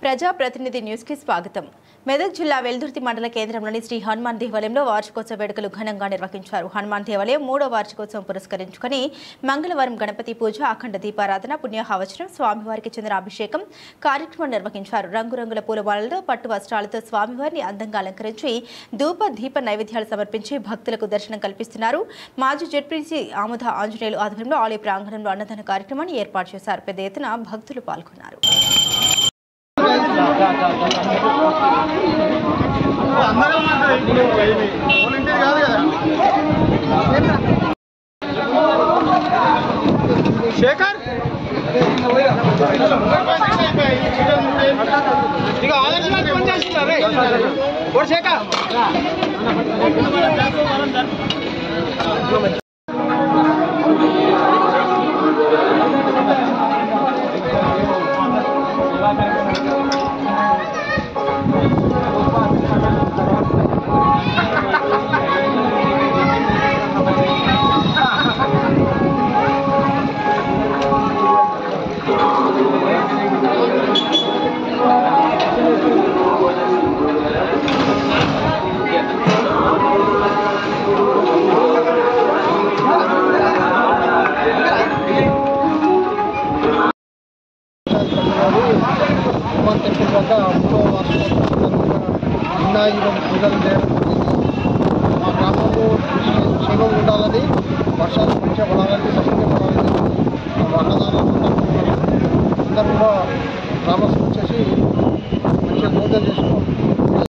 ప్రజా ప్రతినిధి న్యూస్ కి స్వాగతం. మెదక్ జిల్లా వెల్దుర్తి మండల కేంద్రంలోని శ్రీ హనుమాన్ దేవాలయంలో వార్షికోత్సవ వేడుకలు ఘనంగా నిర్వహించారు. హనుమాన్ దేవాలయం 3వ వార్షికోత్సవం పురస్కరించుకుని మంగళవారం గణపతి పూజ, అఖండ దీపారాధన, పుణ్యాహవచనం, స్వామివారికి చెందిన అభిషేకం కార్యక్రమం నిర్వహించారు. రంగురంగుల పూలమాలలతో, పట్టు వస్త్రాలతో స్వామివారిని అందంగా అలంకరించి ధూప దీప నైవేద్యాలు సమర్పించి భక్తులకు దర్శనం కల్పిస్తున్నారు. మాజీ జెడ్పీసీ ఆముద ఆంజనేయులు ఆధ్వర్యంలో ఆలయ ప్రాంగణంలో అన్నదాన కార్యక్రమాన్ని ఏర్పాటు చేశారు. పెద్ద ఎత్తున భక్తులు పాల్గొన్నారు. शेखर ಈಗ ಆದರ್ಶವಾಗಿ ಪಂಚಾಯಿಸ್ತಾರೆ ಓಡ್ ಶೇಖರ್ హనుమాన్ టెంపుల్ వద్ద 3వ వార్షికోత్సవం పూజలు చేయడం. మా గ్రామంలో క్షేమం ఉండాలని, వర్షాలు మంచిగా పడాలని, సౌకర్యం పడాలని అన్నదానాలు అందరూ కూడా గ్రామస్తులు వచ్చేసి మంచిగా పూజలు చేసుకోవాలి.